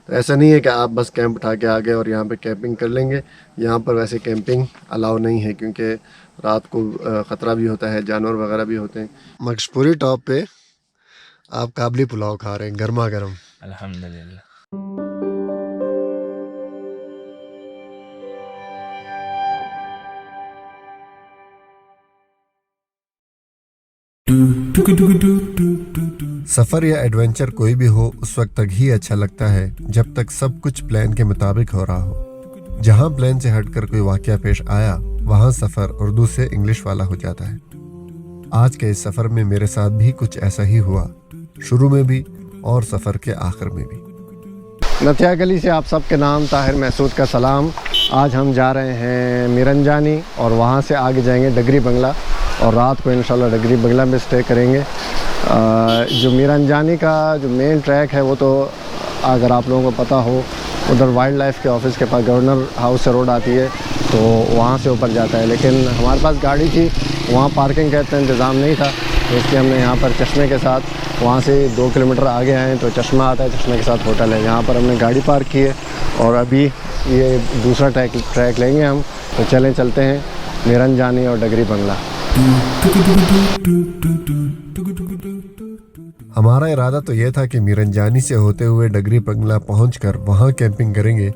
ऐसा नहीं है कि आप बस कैंप उठा के आ गए और यहाँ पे कैंपिंग कर लेंगे। यहाँ पर वैसे कैंपिंग अलाउ नहीं है क्योंकि रात को ख़तरा भी होता है, जानवर वगैरह भी होते हैं। मकशपुरी टॉप पे आप काबली पुलाव खा रहे हैं गर्मा गर्म। अल्हम्दुलिल्लाह। सफ़र या एडवेंचर कोई भी हो उस वक्त तक ही अच्छा लगता है जब तक सब कुछ प्लान के मुताबिक हो रहा हो। जहाँ प्लान से हटकर कोई वाकया पेश आया वहाँ सफ़र उर्दू से इंग्लिश वाला हो जाता है। आज के इस सफ़र में मेरे साथ भी कुछ ऐसा ही हुआ, शुरू में भी और सफ़र के आखिर में भी। नथिया गली से आप सबके नाम ताहिर महसूद का सलाम। आज हम जा रहे हैं मीरंजानी और वहाँ से आगे जाएंगे डगरी बंगला और रात को इंशाल्लाह डगरी बंगला में स्टे करेंगे। जो मीरंजानी का जो मेन ट्रैक है वो तो अगर आप लोगों को पता हो उधर वाइल्ड लाइफ के ऑफिस के पास गवर्नर हाउस से रोड आती है तो वहाँ से ऊपर जाता है, लेकिन हमारे पास गाड़ी थी, वहाँ पार्किंग का इतना इंतज़ाम नहीं था तो इसलिए हमने यहाँ पर चश्मे के साथ वहाँ से 2 किलोमीटर आगे आए तो चश्मा आता है, चश्मे के साथ होटल है, यहाँ पर हमने गाड़ी पार्क की है और अभी ये दूसरा ट्रैक लेंगे हम। तो चलते हैं मीरंजानी और डगरी बंगला। हमारा इरादा तो यह था कि मीरंजानी से होते हुए डगरी बंगला पहुंचकर वहां कैंपिंग करेंगे,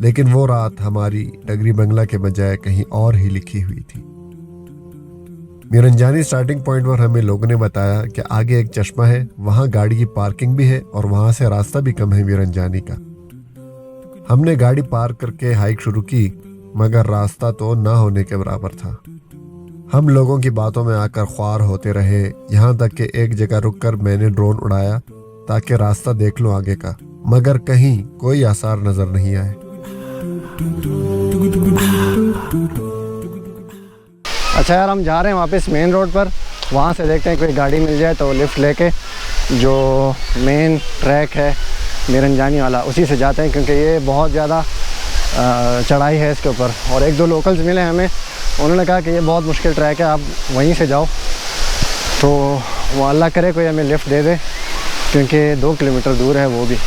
लेकिन वो रात हमारी डगरी बंगला के बजाय कहीं और ही लिखी हुई थी। मीरंजानी स्टार्टिंग पॉइंट पर हमें लोगों ने बताया कि आगे एक चश्मा है, वहां गाड़ी की पार्किंग भी है और वहां से रास्ता भी कम है मीरंजानी का। हमने गाड़ी पार्क करके हाइक शुरू की मगर रास्ता तो ना होने के बराबर था। हम लोगों की बातों में आकर ख्वार होते रहे, यहाँ तक कि एक जगह रुककर मैंने ड्रोन उड़ाया ताकि रास्ता देख लूं आगे का, मगर कहीं कोई आसार नजर नहीं आए। अच्छा यार, हम जा रहे हैं वापस मेन रोड पर, वहाँ से देखते हैं कोई गाड़ी मिल जाए तो लिफ्ट लेके जो मेन ट्रैक है मीरंजानी वाला उसी से जाते हैं, क्योंकि ये बहुत ज़्यादा चढ़ाई है इसके ऊपर। और 1-2 लोकल्स मिले हमें, उन्होंने कहा कि ये बहुत मुश्किल ट्रैक है, आप वहीं से जाओ। तो वो अल्लाह करे कोई हमें लिफ्ट दे दे, क्योंकि 2 किलोमीटर दूर है वो भी।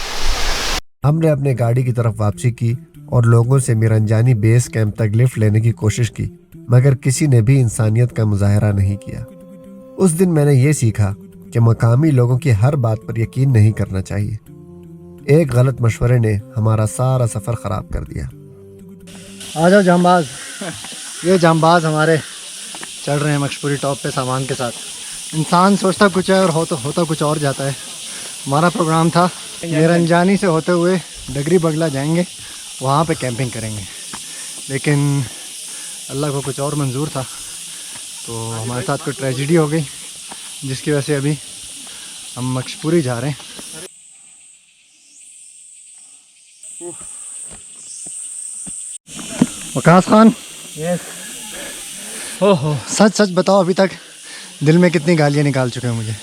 हमने अपने गाड़ी की तरफ वापसी की और लोगों से मीरंजानी बेस कैंप तक लिफ्ट लेने की कोशिश की, मगर किसी ने भी इंसानियत का मुजाहरा नहीं किया। उस दिन मैंने ये सीखा कि मकामी लोगों की हर बात पर यकीन नहीं करना चाहिए। एक गलत मशवरे ने हमारा सारा सफ़र ख़राब कर दिया। आ जाओ जांबाज। ये जांबाज हमारे चढ़ रहे हैं मकशपुरी टॉप पे सामान के साथ। इंसान सोचता कुछ है और होता कुछ और जाता है। हमारा प्रोग्राम था मीरंजानी से होते हुए डगरी बंगला जाएंगे, वहाँ पे कैंपिंग करेंगे, लेकिन अल्लाह को कुछ और मंजूर था तो हमारे साथ कोई ट्रेजिडी हो गई जिसकी वजह से अभी हम मकशपुरी जा रहे हैं। वकास खान, यस। ओहो, सच सच बताओ, अभी तक दिल में कितनी गालियाँ निकाल चुके हैं मुझे?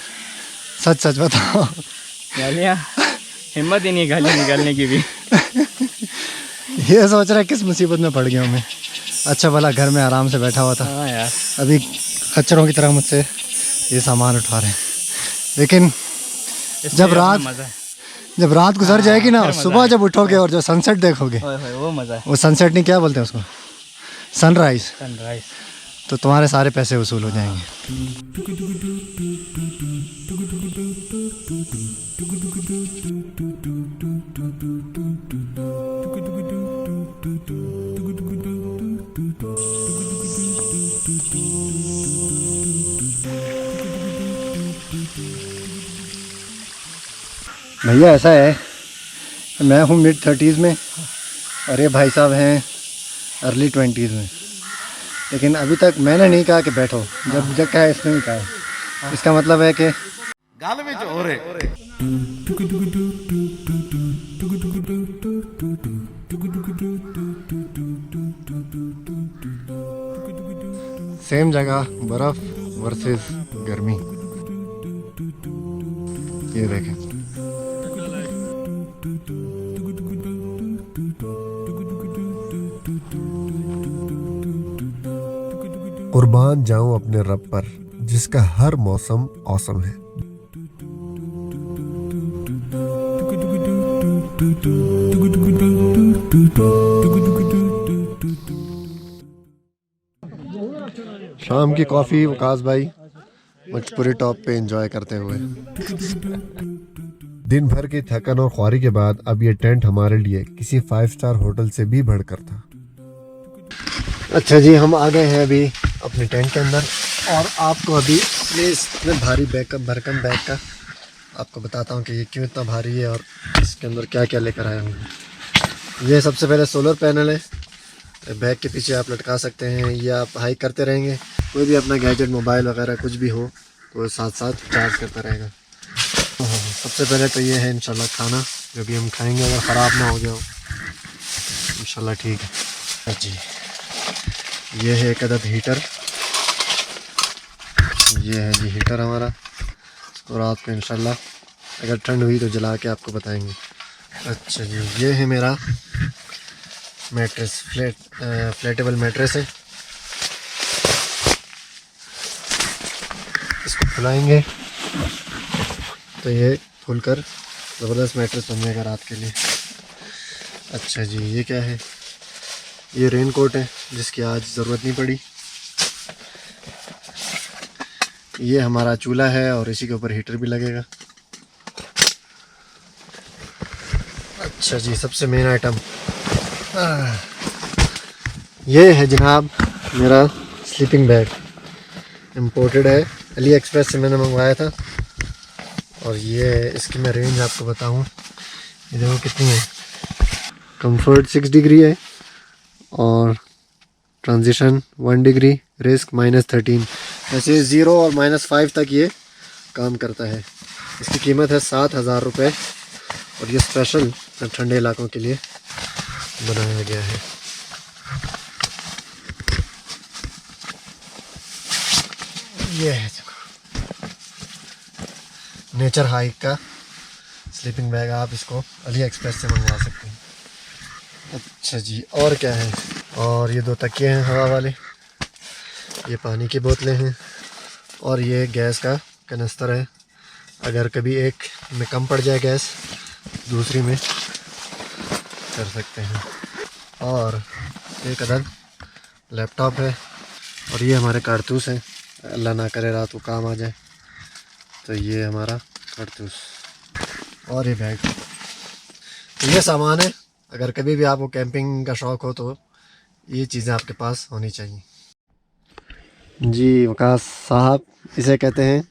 सच सच बताओ। गालियाँ, हिम्मत ही नहीं गालियाँ निकालने की भी। ये सोच रहा है किस मुसीबत में पड़ गया हूँ मैं। अच्छा भला घर में आराम से बैठा हुआ था। हाँ यार, अभी खच्चरों की तरह मुझसे ये सामान उठा रहे हैं। लेकिन जब रात गुजर जाएगी ना, सुबह जब उठोगे और जो सनसेट देखोगे, वो मज़ा है। वो सनसेट नहीं, क्या बोलते हैं उसको, सनराइज, सनराइज। तो तुम्हारे सारे पैसे वसूल हो जाएंगे। भैया ऐसा है, मैं हूँ मिड 30s में और ये भाई साहब हैं अर्ली 20s में, लेकिन अभी तक मैंने नहीं कहा कि बैठो। जब कहा इसने नहीं कहा, इसका मतलब है कि गाल में जो हो रहे। सेम जगह बर्फ वर्सेस गर्मी, ये देखें। कुर्बान जाऊं अपने रब पर जिसका हर मौसम औसम है। शाम की कॉफ़ी वकास भाई मजबूरी टॉप पे एंजॉय करते हुए। दिन भर की थकन और ख्वारी के बाद अब ये टेंट हमारे लिए किसी 5 स्टार होटल से भी बढ़कर था। अच्छा जी, हम आ गए हैं अभी अपने टेंट के अंदर और आपको अभी इतने भारी भरकम बैग का आपको बताता हूँ कि ये क्यों इतना भारी है और इसके अंदर क्या क्या लेकर आया हूँ। ये सबसे पहले सोलर पैनल है, बैग के पीछे आप लटका सकते हैं। ये आप हाइक करते रहेंगे, कोई भी अपना गैजेट मोबाइल वगैरह कुछ भी हो तो साथ साथ चार्ज करता रहेगा। सबसे पहले तो ये है इंशाल्लाह खाना जो भी हम खाएंगे, अगर ख़राब ना हो जाओ इंशाल्लाह ठीक है जी। ये है एक अदद हीटर, ये है जी हीटर हमारा, और रात को इंशाल्लाह अगर ठंड हुई तो जला के आपको बताएंगे। अच्छा जी, ये है मेरा मैट्रेस, फ्लैटेबल मैट्रेस है। इसको फुलाएंगे तो ये खुलकर ज़बरदस्त मैट्रेस बन जाएगा रात के लिए। अच्छा जी, ये क्या है? ये रेन कोट है जिसकी आज ज़रूरत नहीं पड़ी। ये हमारा चूल्हा है और इसी के ऊपर हीटर भी लगेगा। अच्छा जी, सबसे मेन आइटम ये है जनाब मेरा स्लीपिंग बैग, इम्पोर्टेड है, अली एक्सप्रेस से मैंने मंगवाया था। और ये इसकी मैं रेंज आपको बताऊं, ये देखो कितनी है। कंफर्ट 6 डिग्री है और ट्रांजिशन 1 डिग्री, रिस्क -13। वैसे 0 और -5 तक ये काम करता है। इसकी कीमत है 7,000 रुपये और ये स्पेशल ठंडे इलाकों के लिए बनाया गया है। ये है नेचर हाइक का स्लीपिंग बैग, आप इसको अली एक्सप्रेस से मंगवा सकते हैं। अच्छा जी, और क्या है? और ये 2 तकिए हैं हवा वाले, ये पानी की बोतलें हैं और ये गैस का कनस्तर है। अगर कभी एक में कम पड़ जाए गैस, दूसरी में कर सकते हैं। और एक अदद लैपटॉप है और ये हमारे कारतूस हैं, अल्लाह ना करे रात को काम आ जाए तो ये हमारा कारतूस। और ये बैग, तो ये सामान है। अगर कभी भी आपको कैंपिंग का शौक़ हो तो ये चीज़ें आपके पास होनी चाहिए। जी वकास साहब, इसे कहते हैं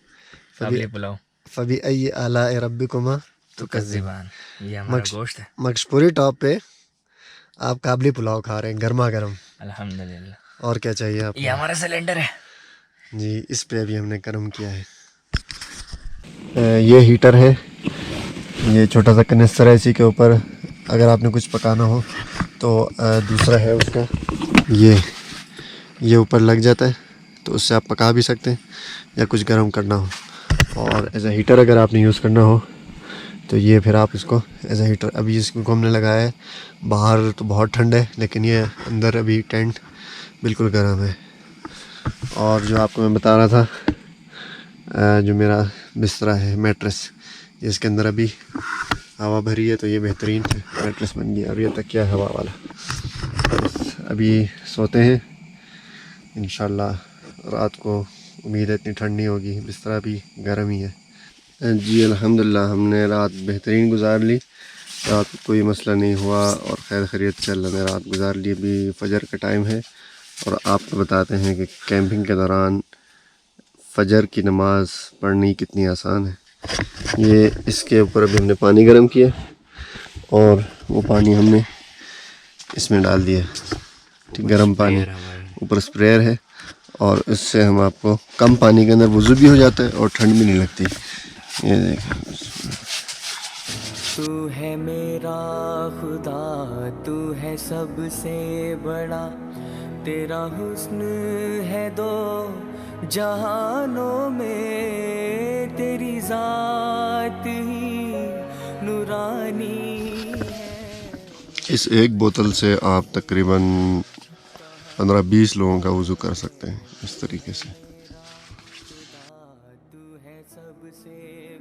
काबली पुलाव, फबी अय्यी आलाए रब्बिकुमा तुकज़्ज़िबान। ये हमारा गोश्त है। मकशपूरी टॉप पे आप काबली पुलाव खा रहे हैं गर्मा गर्म, अल्हम्दुलिल्लाह। और क्या चाहिए आपको? ये हमारा सिलेंडर है जी, इस पे अभी हमने गर्म किया है। ये हीटर है, ये छोटा सा कनिस्तर है, इसी के ऊपर अगर आपने कुछ पकाना हो तो दूसरा है उसका, ये ऊपर लग जाता है तो उससे आप पका भी सकते हैं या कुछ गर्म करना हो। और एज ए हीटर अगर आपने यूज़ करना हो तो ये फिर आप इसको एज ए हीटर, अभी इसको हमने लगाया है। बाहर तो बहुत ठंड है लेकिन ये अंदर अभी टेंट बिल्कुल गर्म है। और जो आपको मैं बता रहा था, जो मेरा बिस्तरा है मैट्रेस, इसके अंदर अभी हवा भरी है तो ये बेहतरीन मैट्रेस बन गया। और ये तकिया हवा वाला। बस अभी सोते हैं इंशाल्लाह, रात को उम्मीद है इतनी ठंड नहीं होगी, बिस्तरा भी गर्म ही है। जी अल्हम्दुलिल्लाह, हमने रात बेहतरीन गुजार ली, रात को कोई मसला नहीं हुआ और खैर खैरियत से अल्लाह ने रात गुजार ली। अभी फजर का टाइम है और आपको बताते हैं कि कैंपिंग के दौरान फजर की नमाज़ पढ़नी कितनी आसान है। ये इसके ऊपर अभी हमने पानी गर्म किया और वो पानी हमने इसमें डाल दिया, ठीक, गर्म पानी, ऊपर स्प्रेयर है और इससे हम आपको कम पानी के अंदर वुज़ू भी हो जाता है और ठंड भी नहीं लगती। ये देखें, तू है मेरा खुदा, तू है सबसे बड़ा, तेरा हुस्न है दो जहानों में, तेरी ज़ात ही नूरानी है। इस एक बोतल से आप तकरीबन 15-20 लोगों का वुज़ू कर सकते हैं इस तरीके से। तू है सबसे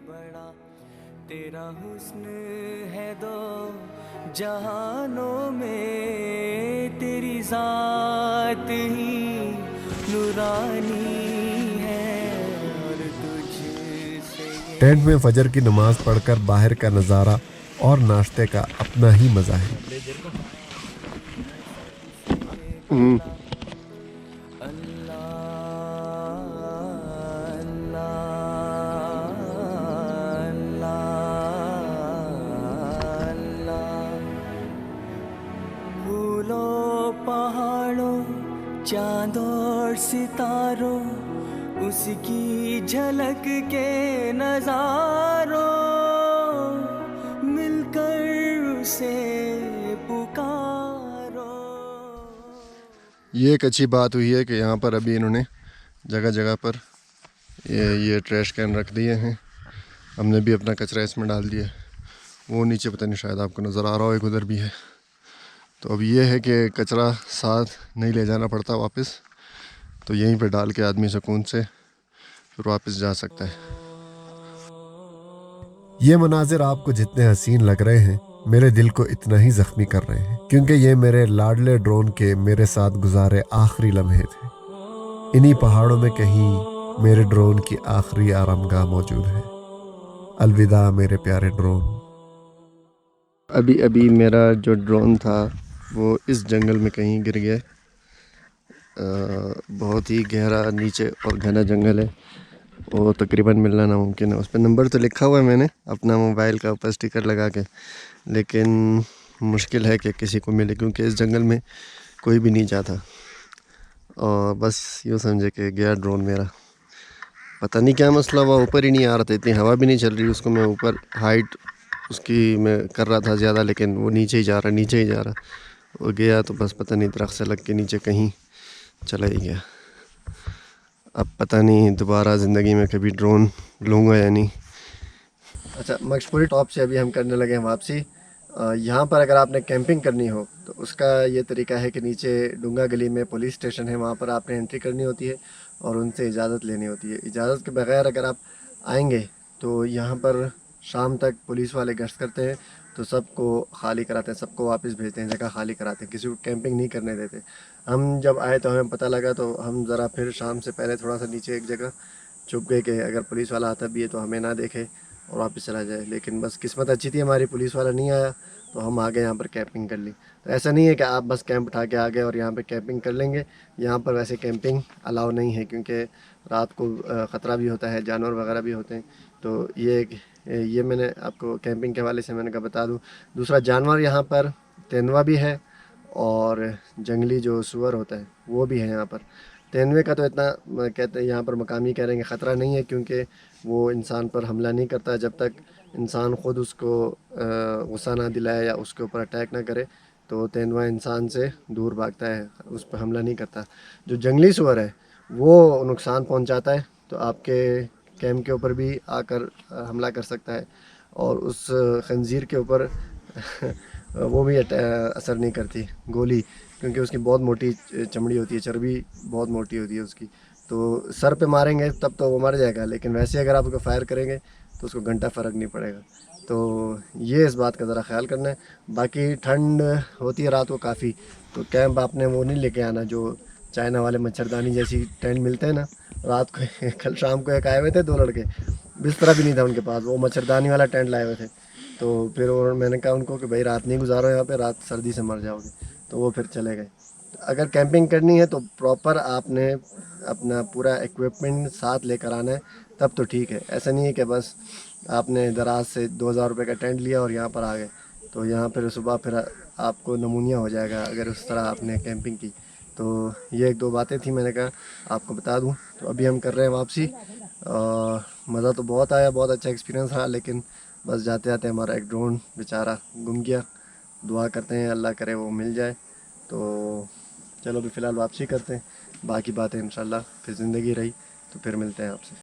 बड़ा, तेरा हुस्न है दो जहानों में तेरी जात ही नूरानी है और तुझसे टेंट में फजर की नमाज पढ़कर बाहर का नज़ारा और नाश्ते का अपना ही मज़ा है। पहाड़ों चांद और सितारों उसकी झलक के नजारों मिलकर उसे पुकारो। ये एक अच्छी बात हुई है कि यहाँ पर अभी इन्होंने जगह जगह पर ये ट्रैश कैन रख दिए हैं। हमने भी अपना कचरा इसमें डाल दिया। वो नीचे पता नहीं शायद आपको नज़र आ रहा हो, एक उधर भी है। तो अब ये है कि कचरा साथ नहीं ले जाना पड़ता वापस, तो यहीं पे डाल के आदमी सुकून से फिर वापस जा सकता है। ये मनाजिर आपको जितने हसीन लग रहे हैं, मेरे दिल को इतना ही जख्मी कर रहे हैं, क्योंकि ये मेरे लाडले ड्रोन के मेरे साथ गुजारे आखिरी लम्हे थे। इन्हीं पहाड़ों में कहीं मेरे ड्रोन की आखिरी आरामगाह मौजूद है। अलविदा मेरे प्यारे ड्रोन। अभी अभी मेरा जो ड्रोन था वो इस जंगल में कहीं गिर गया। बहुत ही गहरा नीचे और घना जंगल है, वो तकरीबन मिलना नामुमकिन है। उस पर नंबर तो लिखा हुआ है मैंने अपना मोबाइल का ऊपर स्टिकर लगा के, लेकिन मुश्किल है कि किसी को मिले, क्योंकि इस जंगल में कोई भी नहीं जाता। और बस यूँ समझे कि गया ड्रोन मेरा। पता नहीं क्या मसला हुआ, ऊपर ही नहीं आ रहा था, इतनी हवा भी नहीं चल रही। उसको मैं ऊपर हाइट उसकी मैं कर रहा था ज़्यादा, लेकिन वो नीचे ही जा रहा, नीचे ही जा रहा। वो गया तो बस पता नहीं दरख्त से लग के नीचे कहीं चला ही गया। अब पता नहीं दोबारा ज़िंदगी में कभी ड्रोन लूँगा या नहीं। अच्छा, मकशपुरी टॉप से अभी हम करने लगे हैं वापसी। यहाँ पर अगर आपने कैंपिंग करनी हो तो उसका ये तरीका है कि नीचे डूंगा गली में पुलिस स्टेशन है, वहाँ पर आपने एंट्री करनी होती है और उनसे इजाज़त लेनी होती है। इजाज़त के बगैर अगर आप आएंगे तो यहाँ पर शाम तक पुलिस वाले गश्त करते हैं, तो सबको खाली कराते हैं, सबको वापस भेजते हैं, जगह खाली कराते हैं, किसी को कैंपिंग नहीं करने देते। हम जब आए तो हमें पता लगा, तो हम ज़रा फिर शाम से पहले थोड़ा सा नीचे एक जगह छुप गए कि अगर पुलिस वाला आता भी है तो हमें ना देखे और वापस चला जाए। लेकिन बस किस्मत अच्छी थी हमारी, पुलिस वाला नहीं आया तो हम आ गए, यहाँ पर कैंपिंग कर ली। तो ऐसा नहीं है कि आप बस कैंप उठा के आ गए और यहाँ पे कैंपिंग कर लेंगे। यहाँ पर वैसे कैंपिंग अलाउ नहीं है, क्योंकि रात को ख़तरा भी होता है, जानवर वगैरह भी होते हैं। तो ये मैंने आपको कैंपिंग के हवाले से मैंने कहा बता दूँ। दूसरा, जानवर यहाँ पर तेंदुआ भी है और जंगली जो सुअर होता है वो भी है यहाँ पर। तेंदुए का तो इतना कहते हैं यहाँ पर मकामी कह रहे हैं कि ख़तरा नहीं है, क्योंकि वो इंसान पर हमला नहीं करता जब तक इंसान ख़ुद उसको गुस्सा ना दिलाए या उसके ऊपर अटैक ना करे। तो तेंदुआ इंसान से दूर भागता है, उस पर हमला नहीं करता। जो जंगली सुअर है वो नुकसान पहुँचाता है, तो आपके कैंप के ऊपर भी आकर हमला कर सकता है, और उस खंजीर के ऊपर वो भी असर नहीं करती गोली, क्योंकि उसकी बहुत मोटी चमड़ी होती है, चर्बी बहुत मोटी होती है उसकी। तो सर पे मारेंगे तब तो वो मर जाएगा, लेकिन वैसे अगर आप उसको फायर करेंगे तो उसको घंटा फ़र्क नहीं पड़ेगा। तो ये इस बात का ज़रा ख्याल करना है। बाकी ठंड होती है रात को काफ़ी, तो कैंप आपने वो नहीं लेके आना जो चाइना वाले मच्छरदानी जैसी टेंट मिलते हैं ना। रात को कल शाम को एक आए हुए थे 2 लड़के, बिस्तरा भी नहीं था उनके पास, वो मच्छरदानी वाला टेंट लाए हुए थे। तो फिर मैंने कहा उनको कि भाई रात नहीं गुजारो यहाँ पे, रात सर्दी से मर जाओगे। तो वो फिर चले गए। अगर कैंपिंग करनी है तो प्रॉपर आपने अपना पूरा इक्विपमेंट साथ लेकर आना है, तब तो ठीक है। ऐसा नहीं है कि बस आपने दराज से 2000 रुपये का टेंट लिया और यहाँ पर आ गए, तो यहाँ फिर सुबह फिर आपको नमूनिया हो जाएगा अगर उस तरह आपने कैंपिंग की। तो ये 1-2 बातें थी, मैंने कहा आपको बता दूँ। तो अभी हम कर रहे हैं वापसी। मज़ा तो बहुत आया, बहुत अच्छा एक्सपीरियंस रहा, लेकिन बस जाते जाते हमारा एक ड्रोन बेचारा गुम गया। दुआ करते हैं अल्लाह करे वो मिल जाए। तो चलो अभी फ़िलहाल वापसी करते हैं, बाकी बातें इंशाल्लाह फिर ज़िंदगी रही तो फिर मिलते हैं आपसे।